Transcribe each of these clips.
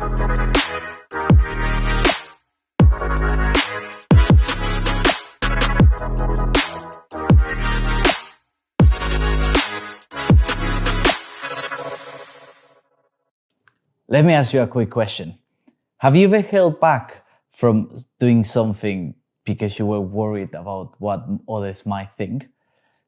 Let me ask you a quick question. Have you ever held back from doing something because you were worried about what others might think?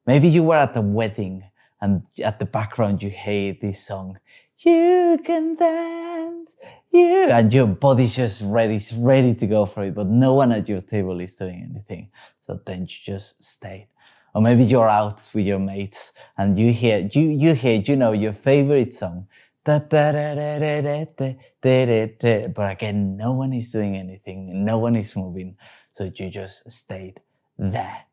Maybe you were at a wedding and at the background you hear this song, "You can dance, you," and your body's just ready to go for it, but no one at your table is doing anything. So then you just stay. Or maybe you're out with your mates and you hear, your favorite song. But again, no one is doing anything, no one is moving, so you just stayed there.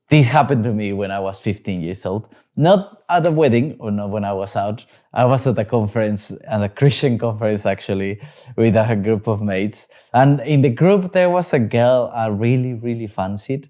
This happened to me when I was 15 years old. Not at a wedding, or not when I was out. I was at a conference, at a Christian conference actually, with a group of mates. And in the group, there was a girl I really, really fancied.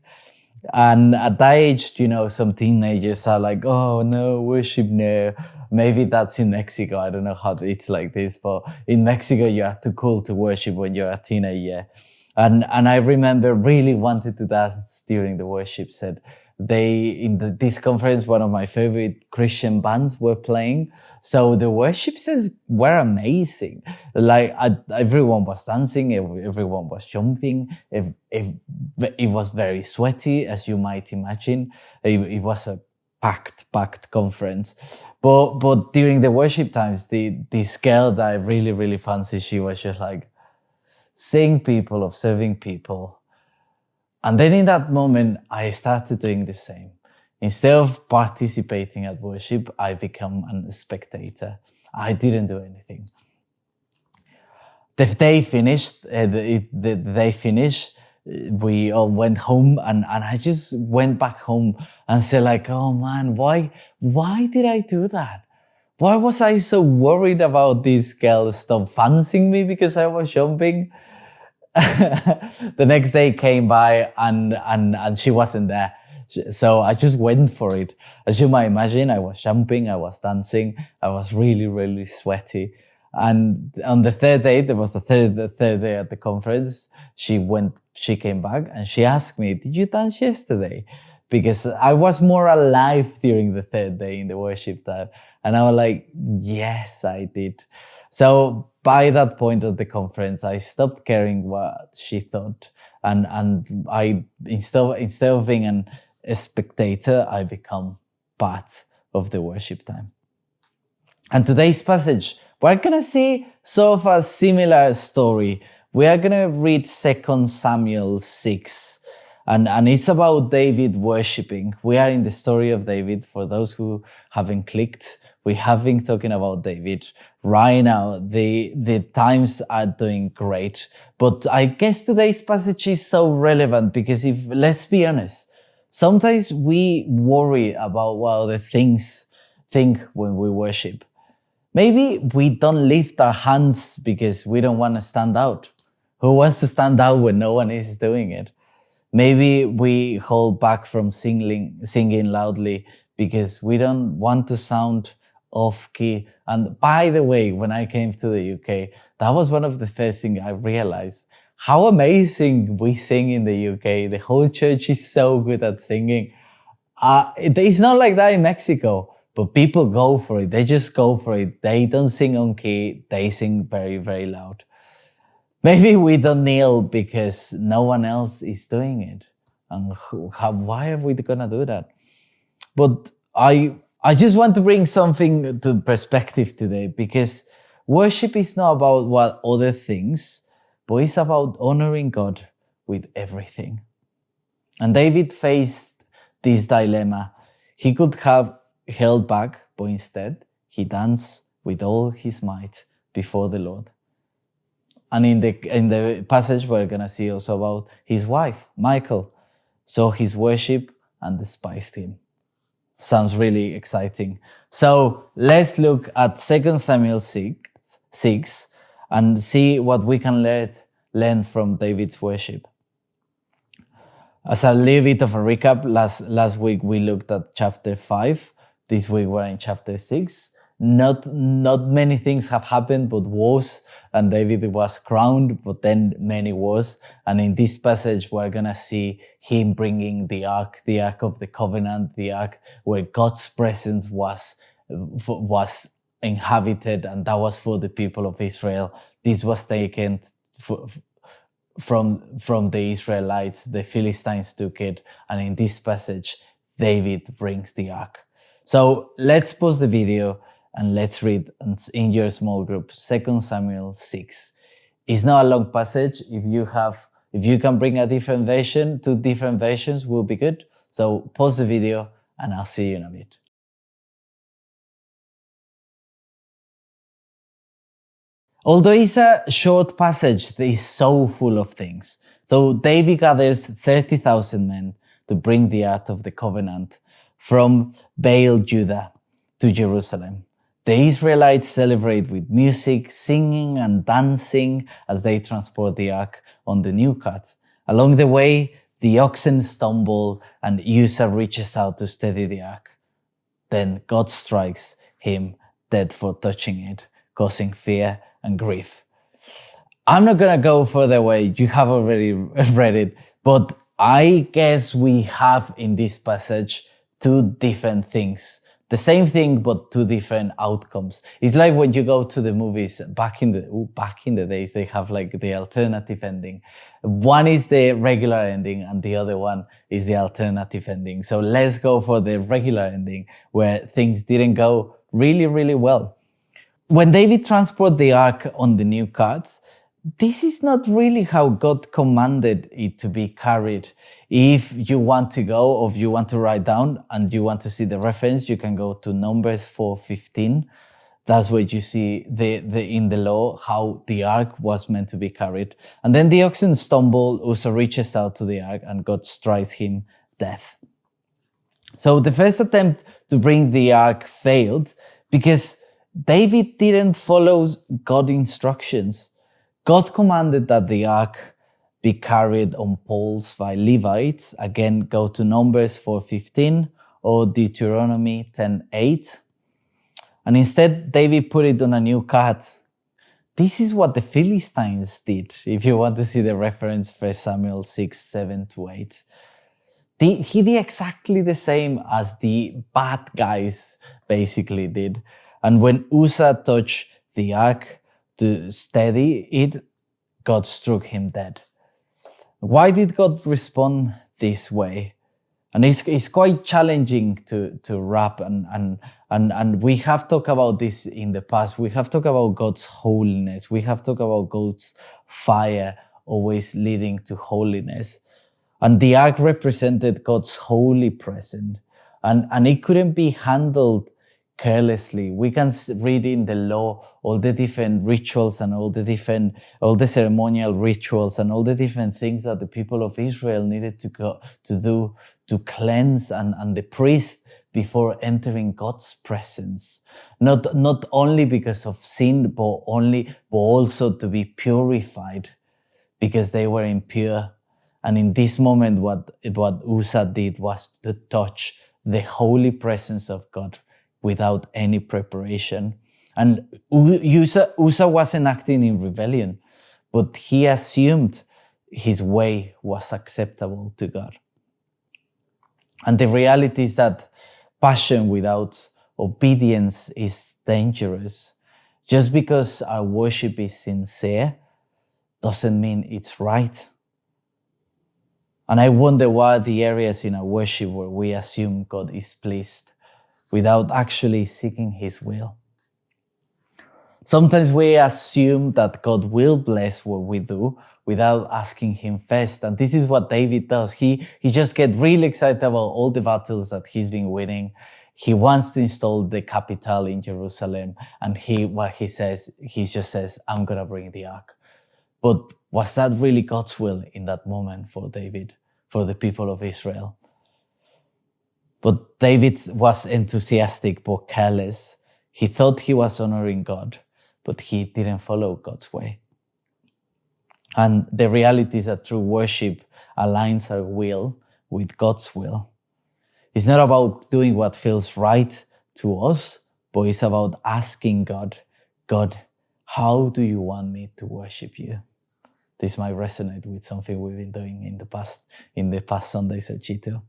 And at that age, some teenagers are like, "Oh no, worship, no." Maybe that's in Mexico. I don't know how it's like this, but in Mexico, you are too cool to worship when you're a teenager. And I remember really wanted to dance during the worship set. This conference, one of my favorite Christian bands were playing. So the worship sets were amazing. Like everyone was dancing, everyone was jumping. It was very sweaty, as you might imagine. It was a packed conference. But during the worship times, this girl that I really, really fancy, she was just like seeing people, observing people. And then in that moment, I started doing the same. Instead of participating at worship, I became a spectator. I didn't do anything. The day finished, we all went home and I just went back home and said like, "Oh man, why did I do that? Why was I so worried about this girl stop fancying me because I was jumping?" The next day came by and she wasn't there. So I just went for it. As you might imagine, I was jumping, I was dancing, I was really, really sweaty. And on the third day, there was the third day at the conference, she came back and she asked me, "Did you dance yesterday?" Because I was more alive during the third day in the worship time. And I was like, "Yes, I did." So by that point of the conference, I stopped caring what she thought. And I, instead of being a spectator, I become part of the worship time. And today's passage, we're going to see sort of a similar story. We are going to read 2 Samuel 6. And it's about David worshiping. We are in the story of David. For those who haven't clicked, we have been talking about David. Right now, the times are doing great. But I guess today's passage is so relevant because let's be honest, sometimes we worry about what other things think when we worship. Maybe we don't lift our hands because we don't want to stand out. Who wants to stand out when no one is doing it? Maybe we hold back from singing loudly because we don't want to sound off key. And by the way, when I came to the UK, that was one of the first things I realized. How amazing we sing in the UK. The whole church is so good at singing. It's not like that in Mexico, but people go for it. They just go for it. They don't sing on key. They sing very, very loud. Maybe we don't kneel because no one else is doing it. And why are we gonna do that? But I just want to bring something to perspective today, because worship is not about what other things, but it's about honoring God with everything. And David faced this dilemma. He could have held back, but instead he danced with all his might before the Lord. And in the passage, we're going to see also about his wife, Michal, saw his worship and despised him. Sounds really exciting. So let's look at 2 Samuel 6 and see what we can learn from David's worship. As a little bit of a recap, last week we looked at chapter 5. This week we're in chapter 6. not many things have happened, but wars, and David was crowned, but then many wars. And in this passage, we're gonna see him bringing the ark of the covenant, the ark where God's presence was inhabited, and that was for the people of Israel. This was taken from the Israelites. The Philistines took it, and in this passage, David brings the ark. So let's pause the video and let's read in your small group 2 Samuel 6. It's not a long passage. If you can bring a different version, 2 different versions will be good. So pause the video and I'll see you in a bit. Although it's a short passage, it is so full of things. So David gathers 30,000 men to bring the Ark of the Covenant from Baal, Judah, to Jerusalem. The Israelites celebrate with music, singing and dancing as they transport the Ark on the new cart. Along the way, the oxen stumble and Uzzah reaches out to steady the Ark. Then God strikes him dead for touching it, causing fear and grief. I'm not gonna go further away. You have already read it, but I guess we have in this passage 2 different things. The same thing, but 2 different outcomes. It's like when you go to the movies back in the days, they have like the alternative ending. One is the regular ending and the other one is the alternative ending. So let's go for the regular ending where things didn't go really, really well. When David transported the ark on the new carts, this is not really how God commanded it to be carried. If you want to go, or if you want to write down and you want to see the reference, you can go to Numbers 4:15. That's where you see in the law how the ark was meant to be carried. And then the oxen stumble, Uzzah reaches out to the ark and God strikes him death. So the first attempt to bring the ark failed because David didn't follow God's instructions. God commanded that the ark be carried on poles by Levites. Again, go to Numbers 4:15 or Deuteronomy 10:8. And instead, David put it on a new cart. This is what the Philistines did. If you want to see the reference, 1 Samuel 6:7-8. He did exactly the same as the bad guys basically did. And when Uzzah touched the ark to steady it, God struck him dead. Why did God respond this way? And it's quite challenging to wrap and we have talked about this in the past. We have talked about God's holiness. We have talked about God's fire always leading to holiness. And the ark represented God's holy presence. And it couldn't be handled carelessly. We can read in the law all the different rituals and all the ceremonial rituals and all the different things that the people of Israel needed to do to cleanse and the priest before entering God's presence. Not only because of sin, but also to be purified because they were impure. And in this moment, what Uzzah did was to touch the holy presence of God without any preparation. And Uzzah wasn't acting in rebellion, but he assumed his way was acceptable to God. And the reality is that passion without obedience is dangerous. Just because our worship is sincere doesn't mean it's right. And I wonder what are the areas in our worship where we assume God is pleased without actually seeking His will. Sometimes we assume that God will bless what we do without asking Him first. And this is what David does. He just gets really excited about all the battles that he's been winning. He wants to install the capital in Jerusalem. And he just says, I'm going to bring the ark. But was that really God's will in that moment for David, for the people of Israel? But David was enthusiastic but careless. He thought he was honoring God, but he didn't follow God's way. And the reality is that true worship aligns our will with God's will. It's not about doing what feels right to us, but it's about asking God, God, how do you want me to worship you? This might resonate with something we've been doing in the past Sundays at G2.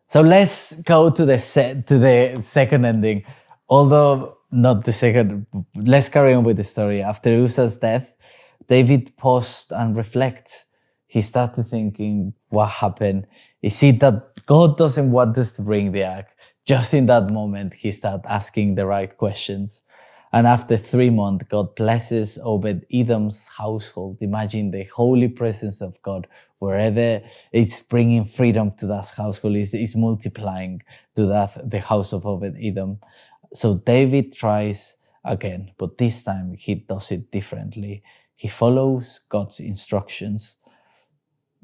So let's go to the second ending. Although not the second, let's carry on with the story. After Uzzah's death, David paused and reflects. He started thinking, what happened? Is it that God doesn't want us to bring the ark? Just in that moment, he started asking the right questions. And after 3 months, God blesses Obed-Edom's household. Imagine the holy presence of God wherever it's bringing freedom to that household, is multiplying to the house of Obed-Edom. So David tries again, but this time he does it differently. He follows God's instructions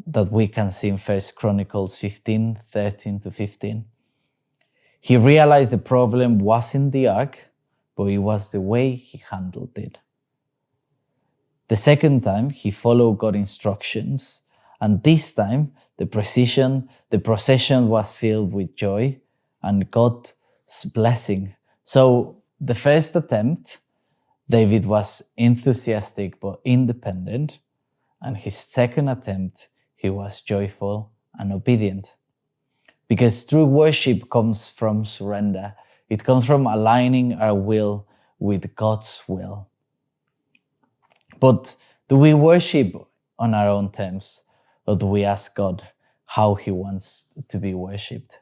that we can see in 1 Chronicles 15, 13 to 15. He realized the problem wasn't the ark, but it was the way he handled it. The second time, he followed God's instructions, and this time, the procession was filled with joy and God's blessing. So the first attempt, David was enthusiastic but independent, and his second attempt, he was joyful and obedient. Because true worship comes from surrender. It comes from aligning our will with God's will. But do we worship on our own terms, or do we ask God how he wants to be worshipped?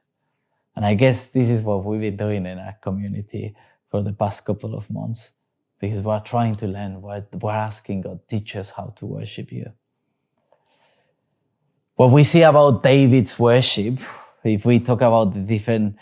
And I guess this is what we've been doing in our community for the past couple of months, because we're trying to learn, we're asking God, teach us how to worship you. What we see about David's worship, if we talk about the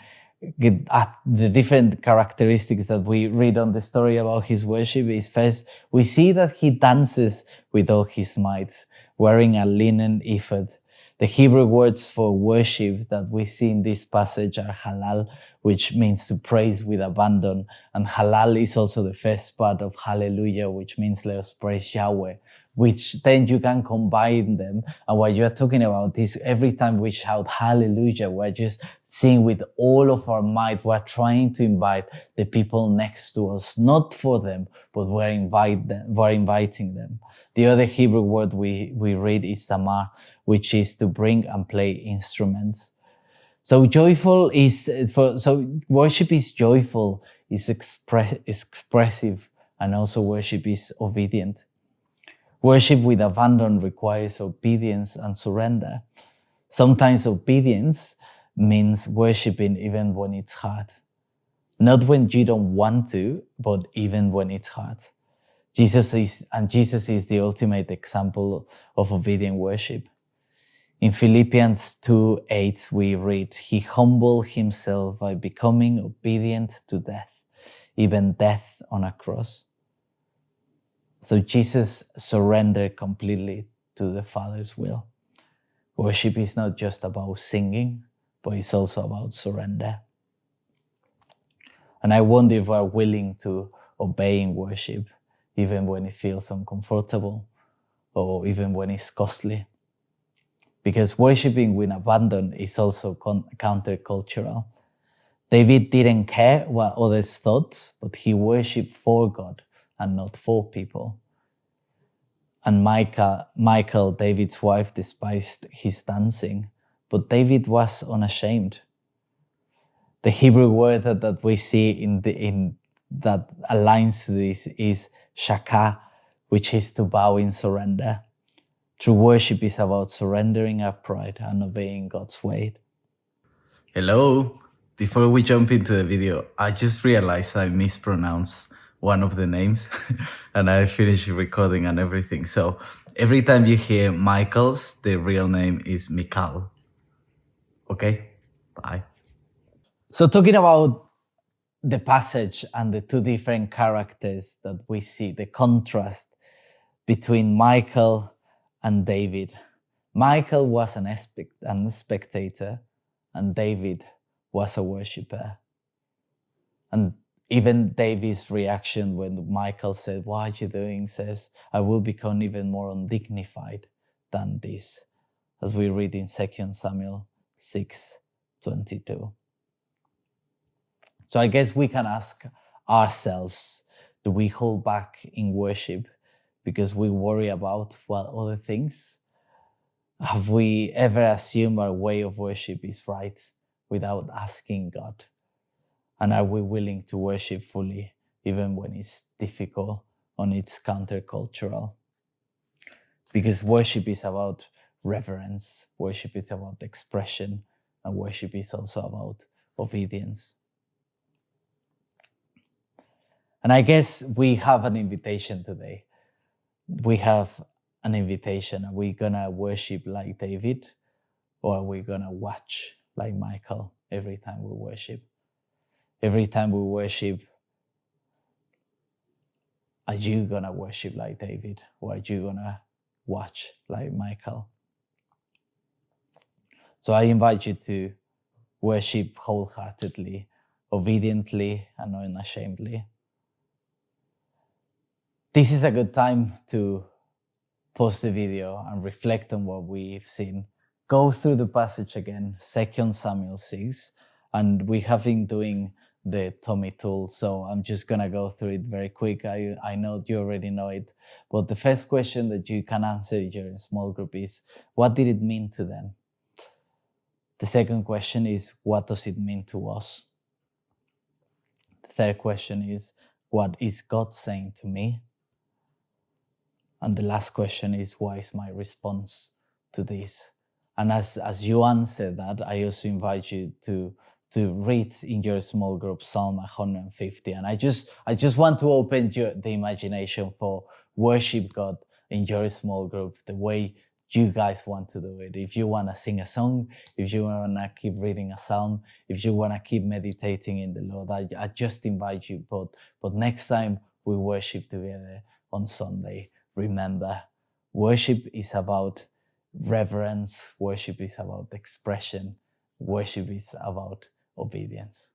different characteristics that we read on the story about his worship, is first, we see that he dances with all his might, wearing a linen ephod. The Hebrew words for worship that we see in this passage are halal, which means to praise with abandon. And halal is also the first part of hallelujah, which means let us praise Yahweh, which then you can combine them. And what you're talking about is every time we shout hallelujah, we're just singing with all of our might. We're trying to invite the people next to us, not for them, but we're inviting them. The other Hebrew word we read is samar, which is to bring and play instruments. So worship is joyful, is expressive, and also worship is obedient. Worship with abandon requires obedience and surrender. Sometimes obedience means worshiping even when it's hard. Not when you don't want to, but even when it's hard. Jesus is the ultimate example of obedient worship. In Philippians 2:8, we read, he humbled himself by becoming obedient to death, even death on a cross. So Jesus surrendered completely to the Father's will. Worship is not just about singing, but it's also about surrender. And I wonder if we're willing to obey in worship, even when it feels uncomfortable, or even when it's costly. Because worshiping with abandon is also countercultural. David didn't care what others thought, but he worshipped for God and not for people. And Michal, David's wife, despised his dancing, but David was unashamed. The Hebrew word that we see that aligns to this is shaka, which is to bow in surrender. True worship is about surrendering our pride and obeying God's way. Hello. Before we jump into the video, I just realized I mispronounced one of the names and I finished recording and everything. So every time you hear Michael's, the real name is Michal. Okay? Bye. So talking about the passage and the two different characters that we see, the contrast between Michal and David. Michal was a spectator, and David was a worshipper. And even David's reaction when Michal said, what are you doing? Says, I will become even more undignified than this, as we read in 2 Samuel 6:22. So I guess we can ask ourselves, do we hold back in worship because we worry about other things? Have we ever assumed our way of worship is right without asking God? And are we willing to worship fully even when it's difficult and it's countercultural? Because worship is about reverence, worship is about expression, and worship is also about obedience. And I guess we have an invitation today. We have an invitation. Are we gonna worship like David, or are we gonna watch like Michael every time we worship? Every time we worship, are you gonna worship like David, or are you gonna watch like Michael? So I invite you to worship wholeheartedly, obediently, and unashamedly. This is a good time to pause the video and reflect on what we've seen. Go through the passage again, 2 Samuel 6, and we have been doing the Tommy tool, so I'm just gonna go through it very quick. I know you already know it, but the first question that you can answer in your small group is, what did it mean to them? The second question is, what does it mean to us? The third question is, what is God saying to me? And the last question is, what is my response to this? And as you answer that, I also invite you to read in your small group Psalm 150. And I just want to open the imagination for worship God in your small group, the way you guys want to do it. If you want to sing a song, if you want to keep reading a psalm, if you want to keep meditating in the Lord, I just invite you. But next time we worship together on Sunday, remember, worship is about reverence, worship is about expression, worship is about obedience.